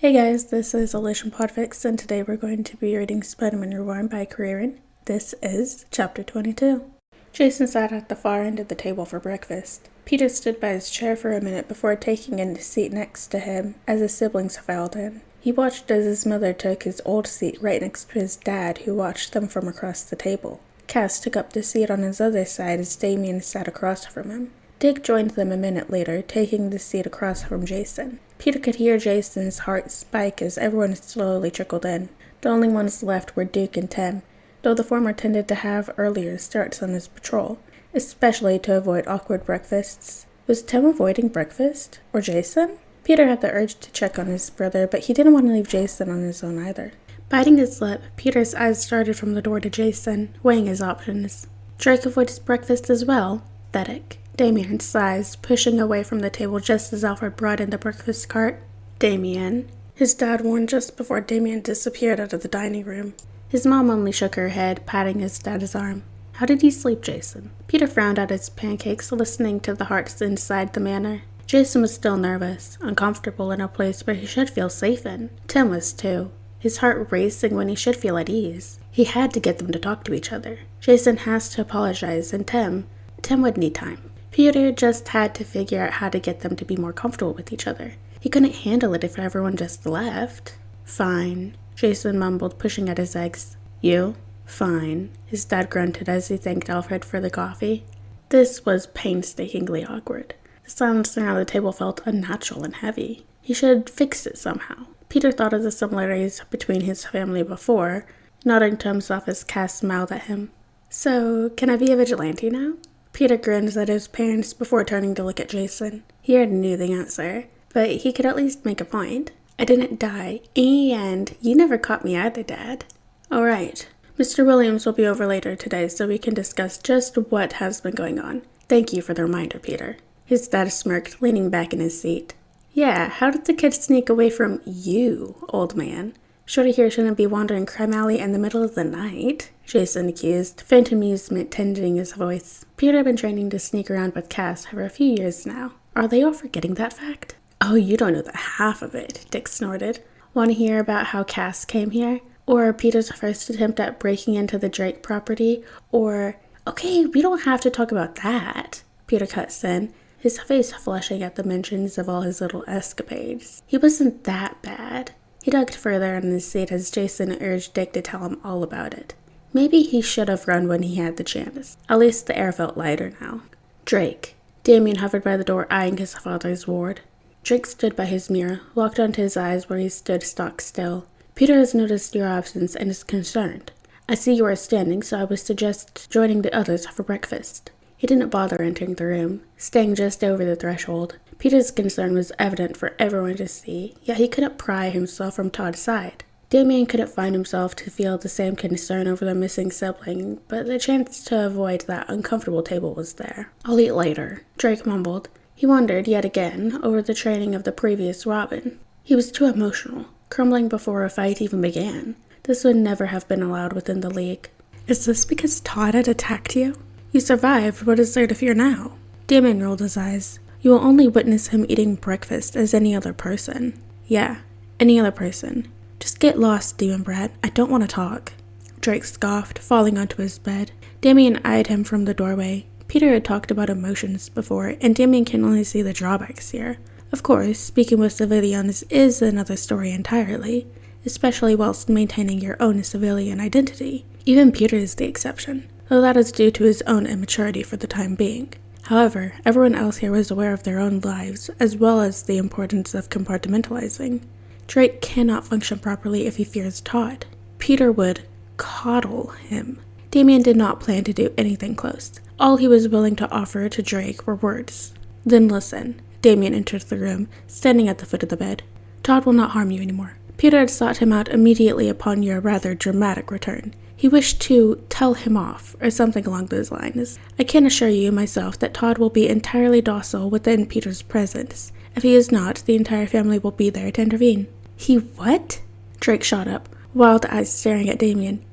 Hey guys, this is Alicia Podfics, and today we're going to be reading Spider-Man Reborn by Reborn. This is Chapter 22. Jason sat at the far end of the table for breakfast. Peter stood by his chair for a minute before taking in the seat next to him as his siblings filed in. He watched as his mother took his old seat right next to his dad, who watched them from across the table. Cass took up the seat on his other side as Damien sat across from him. Dick joined them a minute later, taking the seat across from Jason. Peter could hear Jason's heart spike as everyone slowly trickled in. The only ones left were Duke and Tim, though the former tended to have earlier starts on his patrol, especially to avoid awkward breakfasts. Was Tim avoiding breakfast? Or Jason? Peter had the urge to check on his brother, but he didn't want to leave Jason on his own either. Biting his lip, Peter's eyes started from the door to Jason, weighing his options. Drake avoids breakfast as well? Pathetic. Damien sighs, pushing away from the table just as Alfred brought in the breakfast cart. Damien, his dad warned just before Damien disappeared out of the dining room. His mom only shook her head, patting his dad's arm. How did he sleep, Jason? Peter frowned at his pancakes, listening to the hearts inside the manor. Jason was still nervous, uncomfortable in a place where he should feel safe in. Tim was too, his heart racing when he should feel at ease. He had to get them to talk to each other. Jason has to apologize, and Tim would need time. Peter just had to figure out how to get them to be more comfortable with each other. He couldn't handle it if everyone just left. Fine, Jason mumbled, pushing at his eggs. You? Fine, his dad grunted as he thanked Alfred for the coffee. This was painstakingly awkward. The silence around the table felt unnatural and heavy. He should fix it somehow. Peter thought of the similarities between his family before, nodding to himself as Cass smiled at him. So, can I be a vigilante now? Peter grinned at his parents before turning to look at Jason. He already knew the answer, but he could at least make a point. I didn't die, and you never caught me either, Dad. Alright, Mr. Williams will be over later today so we can discuss just what has been going on. Thank you for the reminder, Peter. His dad smirked, leaning back in his seat. Yeah, how did the kid sneak away from you, old man? Shorty here shouldn't be wandering crime alley in the middle of the night, Jason accused, faint amusement tinting his voice. Peter had been training to sneak around with Cass for a few years now. Are they all forgetting that fact? Oh, you don't know the half of it, Dick snorted. Want to hear about how Cass came here? Or Peter's first attempt at breaking into the Drake property? Or, okay, we don't have to talk about that, Peter cuts in, his face flushing at the mentions of all his little escapades. He wasn't that bad. He dug further in his seat as Jason urged Dick to tell him all about it. Maybe he should have run when he had the chance. At least the air felt lighter now. Drake. Damien hovered by the door, eyeing his father's ward. Drake stood by his mirror, locked onto his eyes where he stood stock still. Peter has noticed your absence and is concerned. I see you are standing, so I would suggest joining the others for breakfast. He didn't bother entering the room, staying just over the threshold. Peter's concern was evident for everyone to see, yet he couldn't pry himself from Todd's side. Damien couldn't find himself to feel the same concern over the missing sibling, but the chance to avoid that uncomfortable table was there. I'll eat later, Drake mumbled. He wondered, yet again, over the training of the previous Robin. He was too emotional, crumbling before a fight even began. This would never have been allowed within the league. Is this because Todd had attacked you? You survived, what is there to fear now? Damien rolled his eyes. You will only witness him eating breakfast as any other person. Yeah, any other person. Just get lost, demon brat. I don't want to talk. Drake scoffed, falling onto his bed. Damien eyed him from the doorway. Peter had talked about emotions before, and Damien can only see the drawbacks here. Of course, speaking with civilians is another story entirely, especially whilst maintaining your own civilian identity. Even Peter is the exception, though that is due to his own immaturity for the time being. However, everyone else here was aware of their own lives, as well as the importance of compartmentalizing. Drake cannot function properly if he fears Todd. Peter would coddle him. Damien did not plan to do anything close. All he was willing to offer to Drake were words. Then listen. Damien entered the room, standing at the foot of the bed. Todd will not harm you anymore. Peter had sought him out immediately upon your rather dramatic return. He wished to tell him off, or something along those lines. I can assure you myself that Todd will be entirely docile within Peter's presence. If he is not, the entire family will be there to intervene. He what? Drake shot up, wild eyes staring at Damien.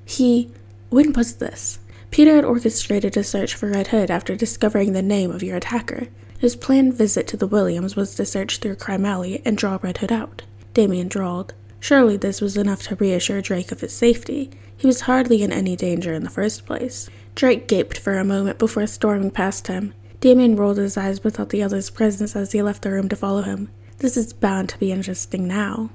When was this? Peter had orchestrated a search for Red Hood after discovering the name of your attacker. His planned visit to the Williams was to search through Crime Alley and draw Red Hood out. Damien drawled. Surely this was enough to reassure Drake of his safety. He was hardly in any danger in the first place. Drake gaped for a moment before storming past him. Damien rolled his eyes without the other's presence as he left the room to follow him. This is bound to be interesting now.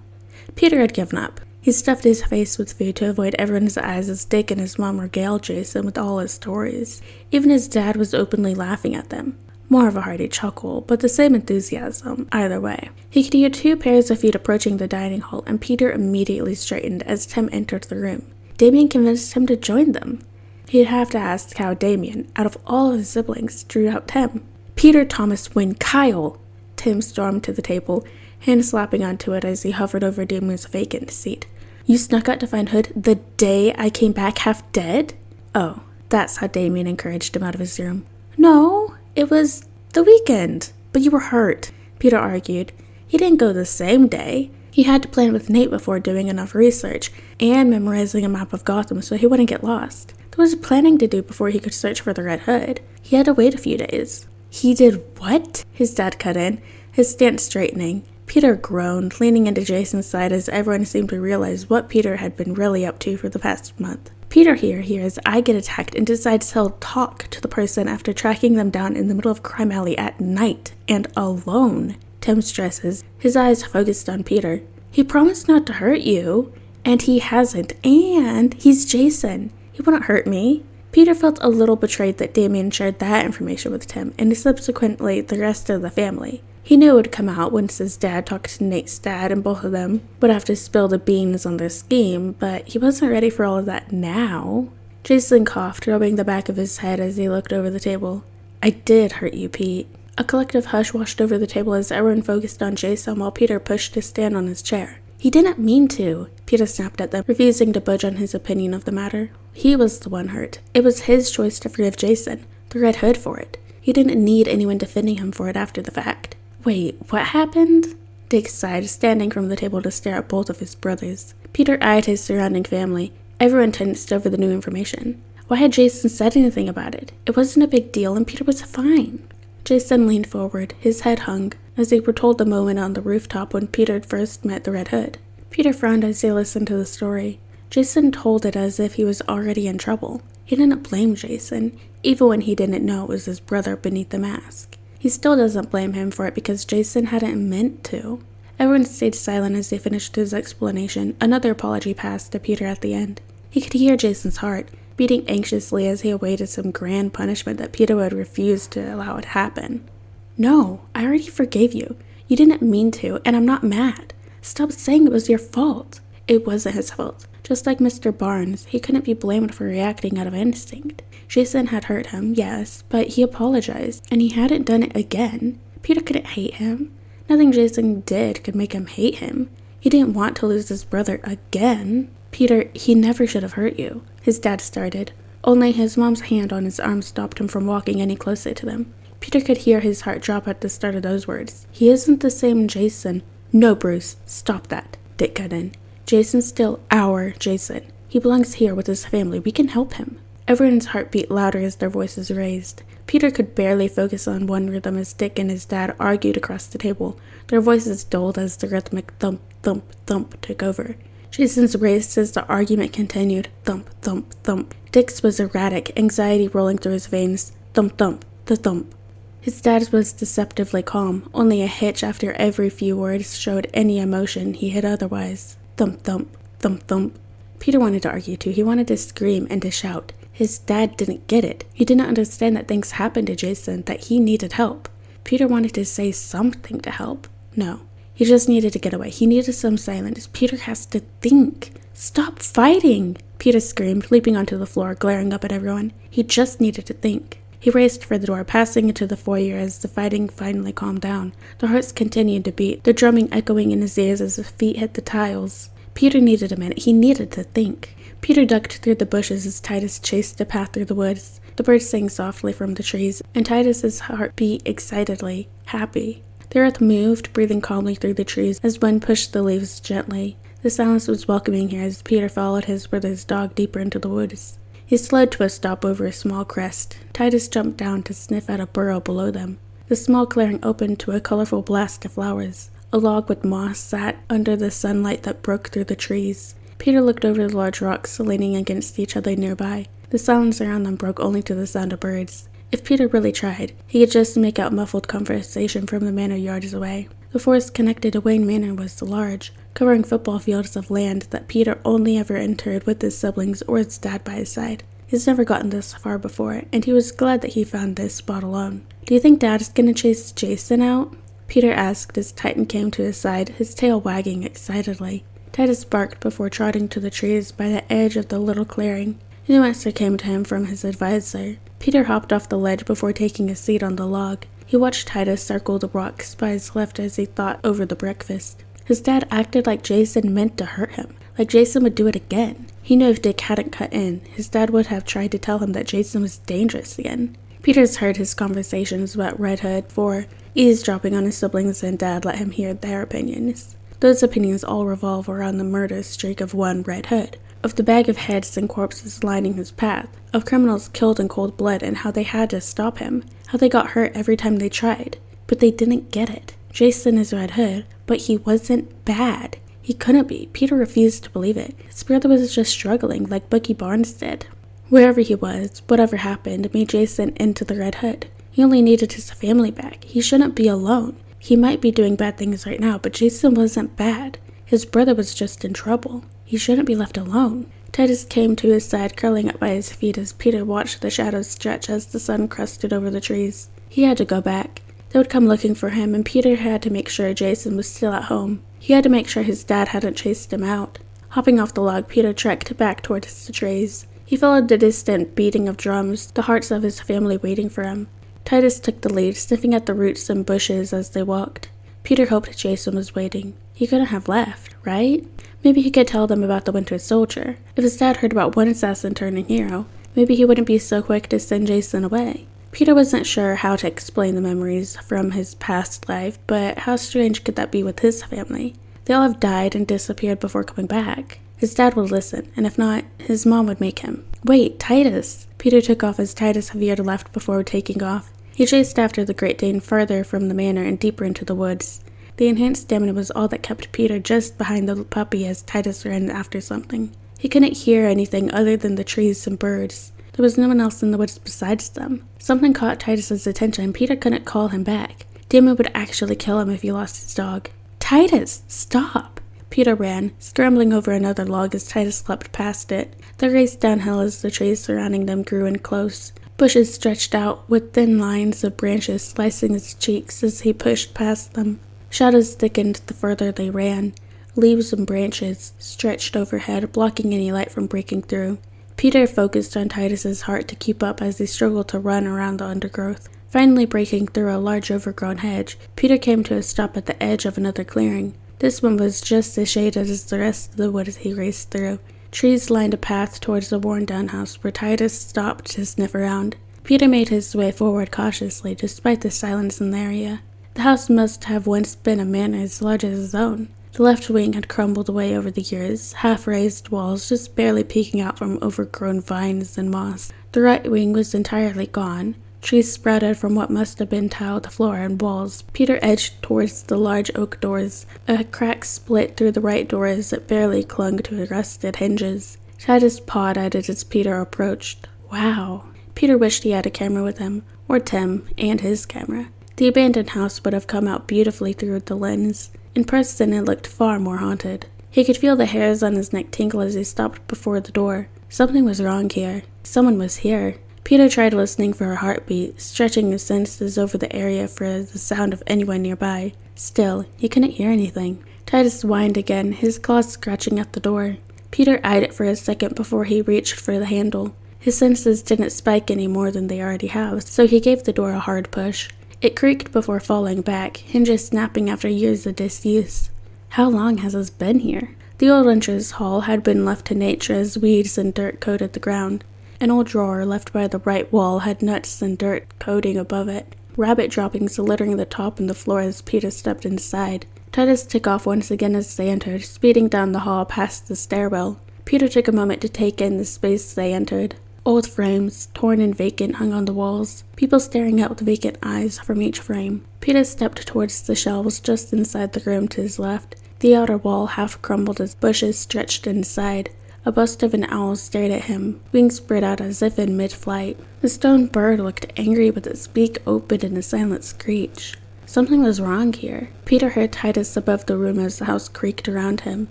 Peter had given up. He stuffed his face with food to avoid everyone's eyes as Dick and his mom regaled Jason with all his stories. Even his dad was openly laughing at them. More of a hearty chuckle, but the same enthusiasm, either way. He could hear 2 pairs of feet approaching the dining hall, and Peter immediately straightened as Tim entered the room. Damien convinced him to join them. He'd have to ask how Damien, out of all of his siblings, drew out Tim. Peter, Thomas, Wynne, Kyle! Tim stormed to the table, hand slapping onto it as he hovered over Damien's vacant seat. You snuck out to find Hood the day I came back half dead? Oh, that's how Damien encouraged him out of his room. No, it was the weekend. But you were hurt, Peter argued. He didn't go the same day. He had to plan with Nate before doing enough research and memorizing a map of Gotham so he wouldn't get lost. There was planning to do before he could search for the Red Hood. He had to wait a few days. He did what? His dad cut in, his stance straightening. Peter groaned, leaning into Jason's side as everyone seemed to realize what Peter had been really up to for the past month. Peter here hears I get attacked and decides he'll talk to the person after tracking them down in the middle of Crime Alley at night and alone. Tim stresses, his eyes focused on Peter. He promised not to hurt you, and he hasn't, and he's Jason. He wouldn't hurt me. Peter felt a little betrayed that Damien shared that information with Tim and subsequently the rest of the family. He knew it would come out once his dad talked to Nate's dad and both of them would have to spill the beans on their scheme, but he wasn't ready for all of that now. Jason coughed, rubbing the back of his head as he looked over the table. I did hurt you, Pete. A collective hush washed over the table as everyone focused on Jason while Peter pushed to stand on his chair. He didn't mean to, Peter snapped at them, refusing to budge on his opinion of the matter. He was the one hurt. It was his choice to forgive Jason, the Red Hood, for it. He didn't need anyone defending him for it after the fact. Wait, what happened? Dick sighed, standing from the table to stare at both of his brothers. Peter eyed his surrounding family. Everyone tensed over the new information. Why had Jason said anything about it? It wasn't a big deal and Peter was fine. Jason leaned forward, his head hung, as he retold the moment on the rooftop when Peter first met the Red Hood. Peter frowned as he listened to the story. Jason told it as if he was already in trouble. He didn't blame Jason, even when he didn't know it was his brother beneath the mask. He still doesn't blame him for it because Jason hadn't meant to. Everyone stayed silent as they finished his explanation. Another apology passed to Peter at the end. He could hear Jason's heart beating anxiously as he awaited some grand punishment that Peter would refuse to allow it happen. No, I already forgave you. You didn't mean to, and I'm not mad. Stop saying it was your fault. It wasn't his fault. Just like Mr. Barnes, he couldn't be blamed for reacting out of instinct. Jason had hurt him, yes, but he apologized, and he hadn't done it again. Peter couldn't hate him. Nothing Jason did could make him hate him. He didn't want to lose his brother again. Peter, he never should have hurt you, his dad started. Only his mom's hand on his arm stopped him from walking any closer to them. Peter could hear his heart drop at the start of those words. He isn't the same Jason. No, Bruce, stop that, Dick cut in. Jason's still our Jason. He belongs here with his family. We can help him. Everyone's heart beat louder as their voices raised. Peter could barely focus on one rhythm as Dick and his dad argued across the table. Their voices dulled as the rhythmic thump, thump, thump took over. Jason's raced as the argument continued. Thump, thump, thump. Dick's was erratic, anxiety rolling through his veins. Thump, thump, the thump. His dad's was deceptively calm. Only a hitch after every few words showed any emotion he had otherwise. Thump, thump, thump, thump. Peter wanted to argue too. He wanted to scream and to shout. His dad didn't get it. He didn't understand that things happened to Jason, that he needed help. Peter wanted to say something to help. No, he just needed to get away. He needed some silence. Peter has to think. Stop fighting, Peter screamed, leaping onto the floor, glaring up at everyone. He just needed to think. He raced for the door, passing into the foyer as the fighting finally calmed down. The hearts continued to beat, the drumming echoing in his ears as his feet hit the tiles. Peter needed a minute. He needed to think. Peter ducked through the bushes as Titus chased a path through the woods. The birds sang softly from the trees, and Titus's heart beat excitedly, happy. The earth moved, breathing calmly through the trees as wind pushed the leaves gently. The silence was welcoming here as Peter followed his brother's dog deeper into the woods. He slowed to a stop over a small crest. Titus jumped down to sniff at a burrow below them. The small clearing opened to a colorful blast of flowers. A log with moss sat under the sunlight that broke through the trees. Peter looked over the large rocks leaning against each other nearby. The silence around them broke only to the sound of birds. If Peter really tried, he could just make out muffled conversation from the manor yards away. The forest connected to Wayne Manor was large, covering football fields of land that Peter only ever entered with his siblings or his dad by his side. He's never gotten this far before, and he was glad that he found this spot alone. "Do you think Dad is going to chase Jason out?" Peter asked as Titan came to his side, his tail wagging excitedly. Titus barked before trotting to the trees by the edge of the little clearing. No answer came to him from his advisor. Peter hopped off the ledge before taking a seat on the log. He watched Titus circle the rocks by his left as he thought over the breakfast. His dad acted like Jason meant to hurt him, like Jason would do it again. He knew if Dick hadn't cut in, his dad would have tried to tell him that Jason was dangerous again. Peter's heard his conversations about Red Hood before. Eavesdropping on his siblings and dad let him hear their opinions. Those opinions all revolve around the murder streak of one Red Hood, of the bag of heads and corpses lining his path, of criminals killed in cold blood and how they had to stop him, how they got hurt every time they tried. But they didn't get it. Jason is Red Hood, but he wasn't bad. He couldn't be. Peter refused to believe it. His brother was just struggling like Bucky Barnes did. Wherever he was, whatever happened made Jason into the Red Hood. He only needed his family back. He shouldn't be alone. He might be doing bad things right now, but Jason wasn't bad. His brother was just in trouble. He shouldn't be left alone. Titus came to his side, curling up by his feet as Peter watched the shadows stretch as the sun crusted over the trees. He had to go back. They would come looking for him, and Peter had to make sure Jason was still at home. He had to make sure his dad hadn't chased him out. Hopping off the log, Peter trekked back towards the trees. He followed the distant beating of drums, the hearts of his family waiting for him. Titus took the lead, sniffing at the roots and bushes as they walked. Peter hoped Jason was waiting. He couldn't have left, right? Maybe he could tell them about the Winter Soldier. If his dad heard about one assassin turning hero, maybe he wouldn't be so quick to send Jason away. Peter wasn't sure how to explain the memories from his past life, but how strange could that be with his family? They all have died and disappeared before coming back. His dad would listen, and if not, his mom would make him. Wait, Titus! Peter took off as Titus veered left before taking off. He chased after the Great Dane farther from the manor and deeper into the woods. The enhanced stamina was all that kept Peter just behind the puppy as Titus ran after something. He couldn't hear anything other than the trees and birds. There was no one else in the woods besides them. Something caught Titus's attention and Peter couldn't call him back. Damon would actually kill him if he lost his dog. Titus, stop! Peter ran, scrambling over another log as Titus leapt past it. They raced downhill as the trees surrounding them grew in close. Bushes stretched out with thin lines of branches slicing his cheeks as he pushed past them. Shadows thickened the further they ran. Leaves and branches stretched overhead, blocking any light from breaking through. Peter focused on Titus's heart to keep up as he struggled to run around the undergrowth. Finally breaking through a large overgrown hedge, Peter came to a stop at the edge of another clearing. This one was just as shaded as the rest of the woods he raced through. Trees lined a path towards the worn-down house where Titus stopped to sniff around. Peter made his way forward cautiously, despite the silence in the area. The house must have once been a manor as large as his own. The left wing had crumbled away over the years, half-raised walls just barely peeking out from overgrown vines and moss. The right wing was entirely gone. Trees sprouted from what must have been tiled floor and walls. Peter edged towards the large oak doors. A crack split through the right door as it barely clung to rusted hinges. Titus pawed at it as Peter approached. Wow. Peter wished he had a camera with him, or Tim, and his camera. The abandoned house would have come out beautifully through the lens. In person, it looked far more haunted. He could feel the hairs on his neck tingle as he stopped before the door. Something was wrong here. Someone was here. Peter tried listening for a heartbeat, stretching his senses over the area for the sound of anyone nearby. Still, he couldn't hear anything. Titus whined again, his claws scratching at the door. Peter eyed it for a second before he reached for the handle. His senses didn't spike any more than they already have, so he gave the door a hard push. It creaked before falling back, hinges snapping after years of disuse. How long has this been here? The old entrance hall had been left to nature as weeds and dirt coated the ground. An old drawer left by the right wall had nuts and dirt coating above it. Rabbit droppings littering the top and the floor as Peter stepped inside. Titus took off once again as they entered, speeding down the hall past the stairwell. Peter took a moment to take in the space they entered. Old frames, torn and vacant, hung on the walls, people staring out with vacant eyes from each frame. Peter stepped towards the shelves just inside the room to his left. The outer wall half crumbled as bushes stretched inside. A bust of an owl stared at him, wings spread out as if in mid-flight. The stone bird looked angry with its beak open in a silent screech. Something was wrong here. Peter heard Titus above the room as the house creaked around him.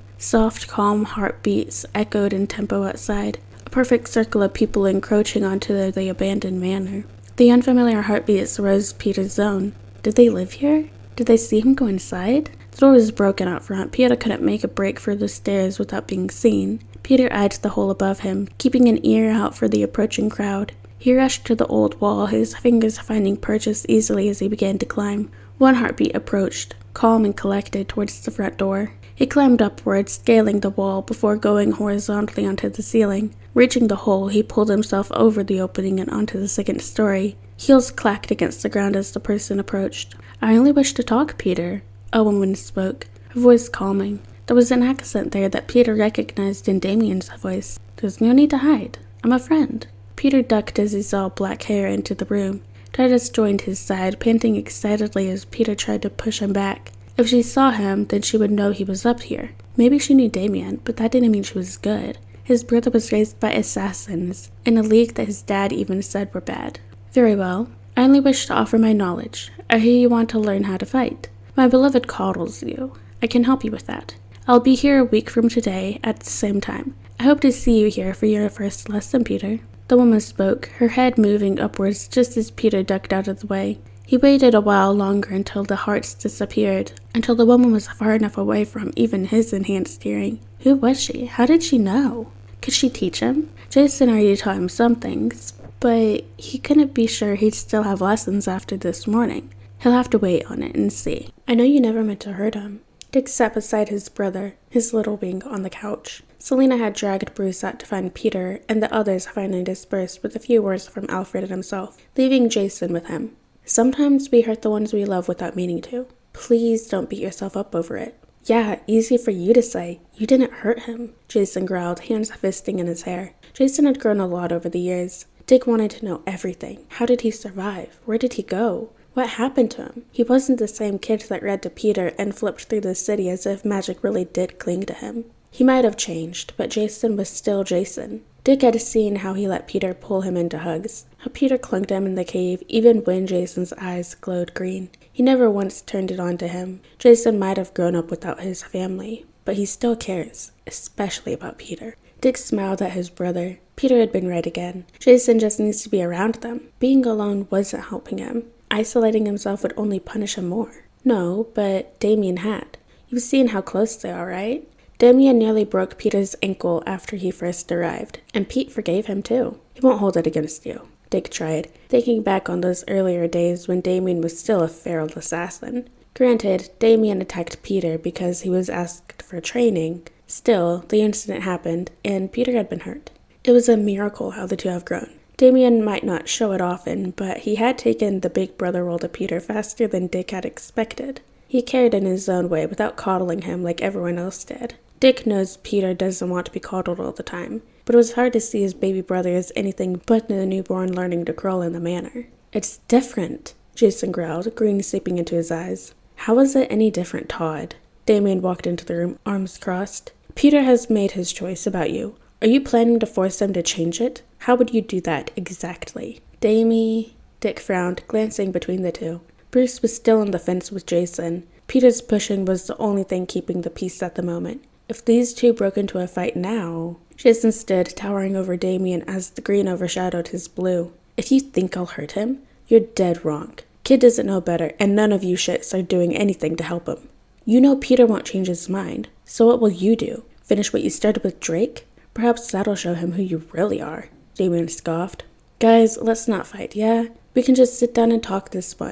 Soft, calm heartbeats echoed in tempo outside. A perfect circle of people encroaching onto the abandoned manor. The unfamiliar heartbeats rose Peter's own. Did they live here? Did they see him go inside? The door was broken out front. Peter couldn't make a break for the stairs without being seen. Peter eyed the hole above him, keeping an ear out for the approaching crowd. He rushed to the old wall, his fingers finding purchase easily as he began to climb. One heartbeat approached, calm and collected, towards the front door. He climbed upwards, scaling the wall before going horizontally onto the ceiling. Reaching the hole, he pulled himself over the opening and onto the second story. Heels clacked against the ground as the person approached. "I only wish to talk, Peter," a woman spoke, her voice calming. There was an accent there that Peter recognized in Damien's voice. "There's no need to hide. I'm a friend." Peter ducked as he saw black hair into the room. Titus joined his side, panting excitedly as Peter tried to push him back. If she saw him, then she would know he was up here. Maybe she knew Damien, but that didn't mean she was good. His brother was raised by assassins, in a league that his dad even said were bad. "Very well. I only wish to offer my knowledge. I hear you want to learn how to fight. My beloved coddles you. I can help you with that. I'll be here a week from today at the same time. I hope to see you here for your first lesson, Peter." The woman spoke, her head moving upwards just as Peter ducked out of the way. He waited a while longer until the hearts disappeared, until the woman was far enough away from even his enhanced hearing. Who was she? How did she know? Could she teach him? Jason already taught him some things, but he couldn't be sure he'd still have lessons after this morning. He'll have to wait on it and see. "I know you never meant to hurt him." Dick sat beside his brother, his little wing, on the couch. Selena had dragged Bruce out to find Peter, and the others finally dispersed with a few words from Alfred and himself, leaving Jason with him. "Sometimes we hurt the ones we love without meaning to. Please don't beat yourself up over it." "Yeah, easy for you to say. You didn't hurt him," Jason growled, hands fisting in his hair. Jason had grown a lot over the years. Dick wanted to know everything. How did he survive? Where did he go? What happened to him? He wasn't the same kid that read to Peter and flipped through the city as if magic really did cling to him. He might have changed, but Jason was still Jason. Dick had seen how he let Peter pull him into hugs, how Peter clung to him in the cave even when Jason's eyes glowed green. He never once turned it on to him. Jason might have grown up without his family, but he still cares, especially about Peter. Dick smiled at his brother. Peter had been right again. Jason just needs to be around them. Being alone wasn't helping him. Isolating himself would only punish him more. No, but Damien had. You've seen how close they are, right? Damien nearly broke Peter's ankle after he first arrived, and Pete forgave him too. He won't hold it against you. Dick tried, thinking back on those earlier days when Damien was still a feral assassin. Granted, Damien attacked Peter because he was asked for training. Still, the incident happened, and Peter had been hurt. It was a miracle how the two have grown. Damien might not show it often, but he had taken the big brother role to Peter faster than Dick had expected. He cared in his own way without coddling him like everyone else did. Dick knows Peter doesn't want to be coddled all the time, but it was hard to see his baby brother as anything but a newborn learning to crawl in the manor. "It's different," Jason growled, green seeping into his eyes. "How is it any different, Todd?" Damien walked into the room, arms crossed. "Peter has made his choice about you. Are you planning to force him to change it? How would you do that exactly?" "Damie," Dick frowned, glancing between the two. Bruce was still on the fence with Jason. Peter's pushing was the only thing keeping the peace at the moment. If these two broke into a fight now... Jason stood, towering over Damien as the green overshadowed his blue. "If you think I'll hurt him, you're dead wrong. Kid doesn't know better, and none of you shits are doing anything to help him. You know Peter won't change his mind, so what will you do? Finish what you started with Drake? Perhaps that'll show him who you really are," Damien scoffed. "Guys, let's not fight, yeah? We can just sit down and talk this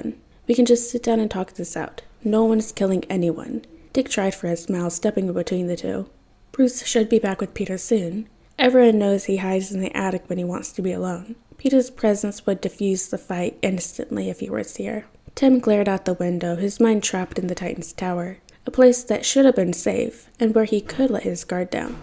out. No one's killing anyone." Dick tried for a smile, stepping between the two. "Bruce should be back with Peter soon. Everyone knows he hides in the attic when he wants to be alone. Peter's presence would diffuse the fight instantly if he was here." Tim glared out the window, his mind trapped in the Titan's tower, a place that should have been safe, and where he could let his guard down.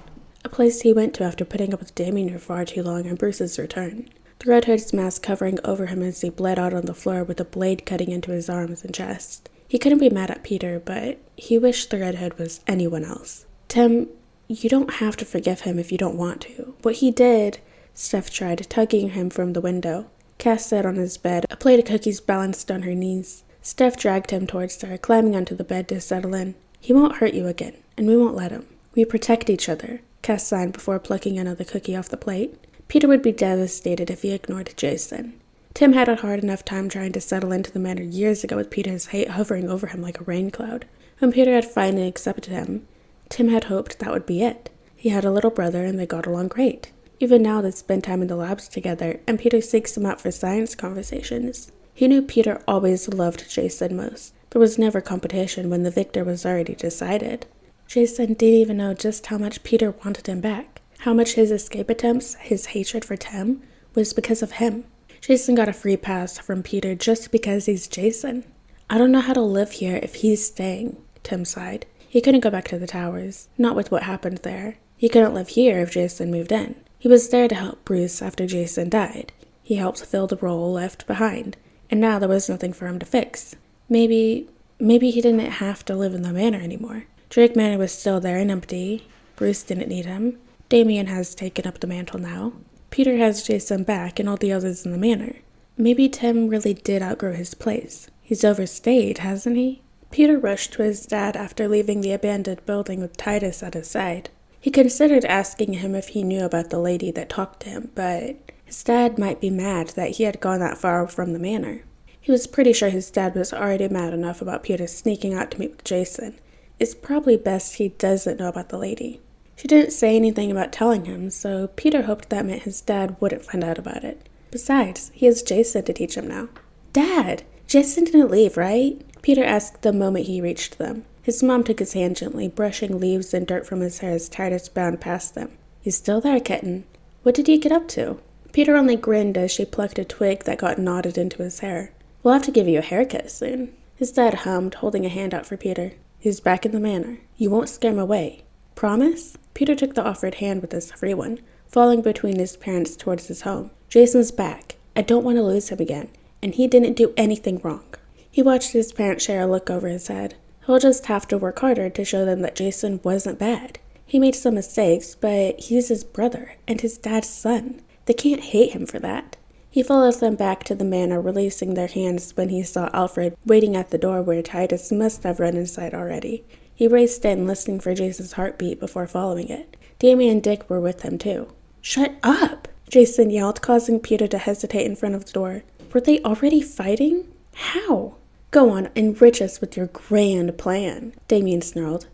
a place he went to after putting up with Damien for far too long on Bruce's return. The Red Hood's mask covering over him as he bled out on the floor with a blade cutting into his arms and chest. He couldn't be mad at Peter, but he wished the Red Hood was anyone else. Tim, you don't have to forgive him if you don't want to. What he did, Steph tried, tugging him from the window. Cass sat on his bed, a plate of cookies balanced on her knees. Steph dragged him towards her, climbing onto the bed to settle in. He won't hurt you again, and we won't let him. We protect each other, Cass signed before plucking another cookie off the plate. Peter would be devastated if he ignored Jason. Tim had a hard enough time trying to settle into the manor years ago with Peter's hate hovering over him like a rain cloud. When Peter had finally accepted him, Tim had hoped that would be it. He had a little brother and they got along great. Even now they spend time in the labs together, and Peter seeks him out for science conversations. He knew Peter always loved Jason most. There was never competition when the victor was already decided. Jason didn't even know just how much Peter wanted him back. How much his escape attempts, his hatred for Tim, was because of him. Jason got a free pass from Peter just because he's Jason. I don't know how to live here if he's staying, Tim sighed. He couldn't go back to the towers, not with what happened there. He couldn't live here if Jason moved in. He was there to help Bruce after Jason died. He helped fill the role left behind, and now there was nothing for him to fix. Maybe he didn't have to live in the manor anymore. Drake Manor was still there and empty. Bruce didn't need him. Damien has taken up the mantle now. Peter has Jason back and all the others in the manor. Maybe Tim really did outgrow his place. He's overstayed, hasn't he? Peter rushed to his dad after leaving the abandoned building with Titus at his side. He considered asking him if he knew about the lady that talked to him, but his dad might be mad that he had gone that far from the manor. He was pretty sure his dad was already mad enough about Peter sneaking out to meet with Jason. It's probably best he doesn't know about the lady. She didn't say anything about telling him, so Peter hoped that meant his dad wouldn't find out about it. Besides, he has Jason to teach him now. Dad! Jason didn't leave, right? Peter asked the moment he reached them. His mom took his hand gently, brushing leaves and dirt from his hair as Titus bound past them. He's still there, kitten. What did you get up to? Peter only grinned as she plucked a twig that got knotted into his hair. We'll have to give you a haircut soon. His dad hummed, holding a hand out for Peter. He's back in the manor. You won't scare him away. Promise? Peter took the offered hand with his free one, falling between his parents towards his home. Jason's back. I don't want to lose him again, and he didn't do anything wrong. He watched his parents share a look over his head. He'll just have to work harder to show them that Jason wasn't bad. He made some mistakes, but he's his brother and his dad's son. They can't hate him for that. He followed them back to the manor, releasing their hands when he saw Alfred waiting at the door where Titus must have run inside already. He raced in, listening for Jason's heartbeat before following it. Damien and Dick were with him, too. Shut up! Jason yelled, causing Peter to hesitate in front of the door. Were they already fighting? How? Go on, enrich us with your grand plan, Damien snarled.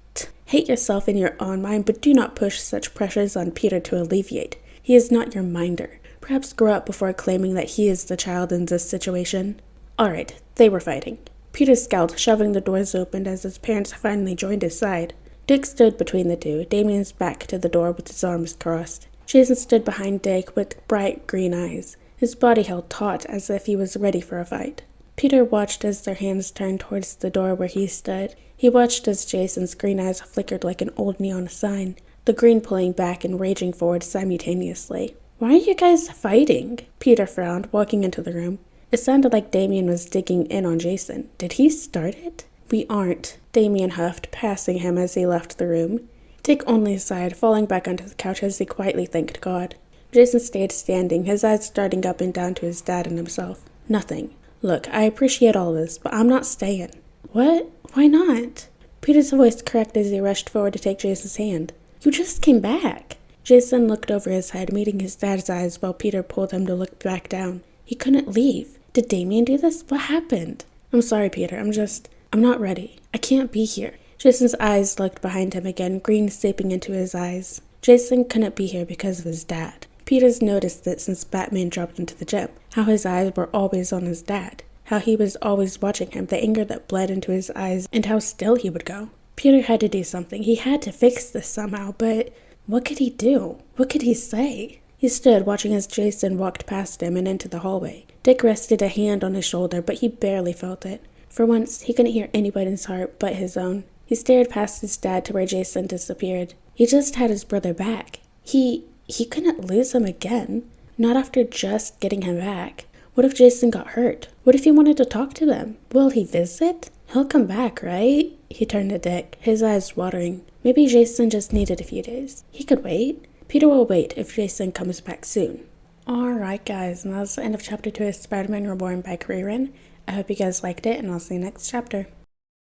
Hate yourself in your own mind, but do not push such pressures on Peter to alleviate. He is not your minder. Perhaps grow up before claiming that he is the child in this situation. All right, they were fighting. Peter scowled, shoving the doors open as his parents finally joined his side. Dick stood between the two, Damien's back to the door with his arms crossed. Jason stood behind Dick with bright green eyes, his body held taut as if he was ready for a fight. Peter watched as their hands turned towards the door where he stood. He watched as Jason's green eyes flickered like an old neon sign, the green pulling back and raging forward simultaneously. Why are you guys fighting? Peter frowned, walking into the room. It sounded like Damien was digging in on Jason. Did he start it? We aren't, Damien huffed, passing him as he left the room. Dick only sighed, falling back onto the couch as he quietly thanked God. Jason stayed standing, his eyes darting up and down to his dad and himself. Nothing. Look, I appreciate all this, but I'm not staying. What? Why not? Peter's voice cracked as he rushed forward to take Jason's hand. You just came back. Jason looked over his head, meeting his dad's eyes while Peter pulled him to look back down. He couldn't leave. Did Damien do this? What happened? I'm sorry, Peter. I'm not ready. I can't be here. Jason's eyes looked behind him again, green seeping into his eyes. Jason couldn't be here because of his dad. Peter's noticed it since Batman dropped into the gym, how his eyes were always on his dad, how he was always watching him, the anger that bled into his eyes, and how still he would go. Peter had to do something. He had to fix this somehow, but what could he do? What could he say? He stood, watching as Jason walked past him and into the hallway. Dick rested a hand on his shoulder, but he barely felt it. For once, he couldn't hear anybody's heart but his own. He stared past his dad to where Jason disappeared. He just had his brother back. He couldn't lose him again. Not after just getting him back. What if Jason got hurt? What if he wanted to talk to them? Will he visit? He'll come back, right? He turned to Dick, his eyes watering. Maybe Jason just needed a few days. He could wait. Peter will wait if Jason comes back soon. Alright guys, and that's the end of chapter 2 of Spider-Man Reborn by Kieran. I hope you guys liked it, and I'll see you next chapter.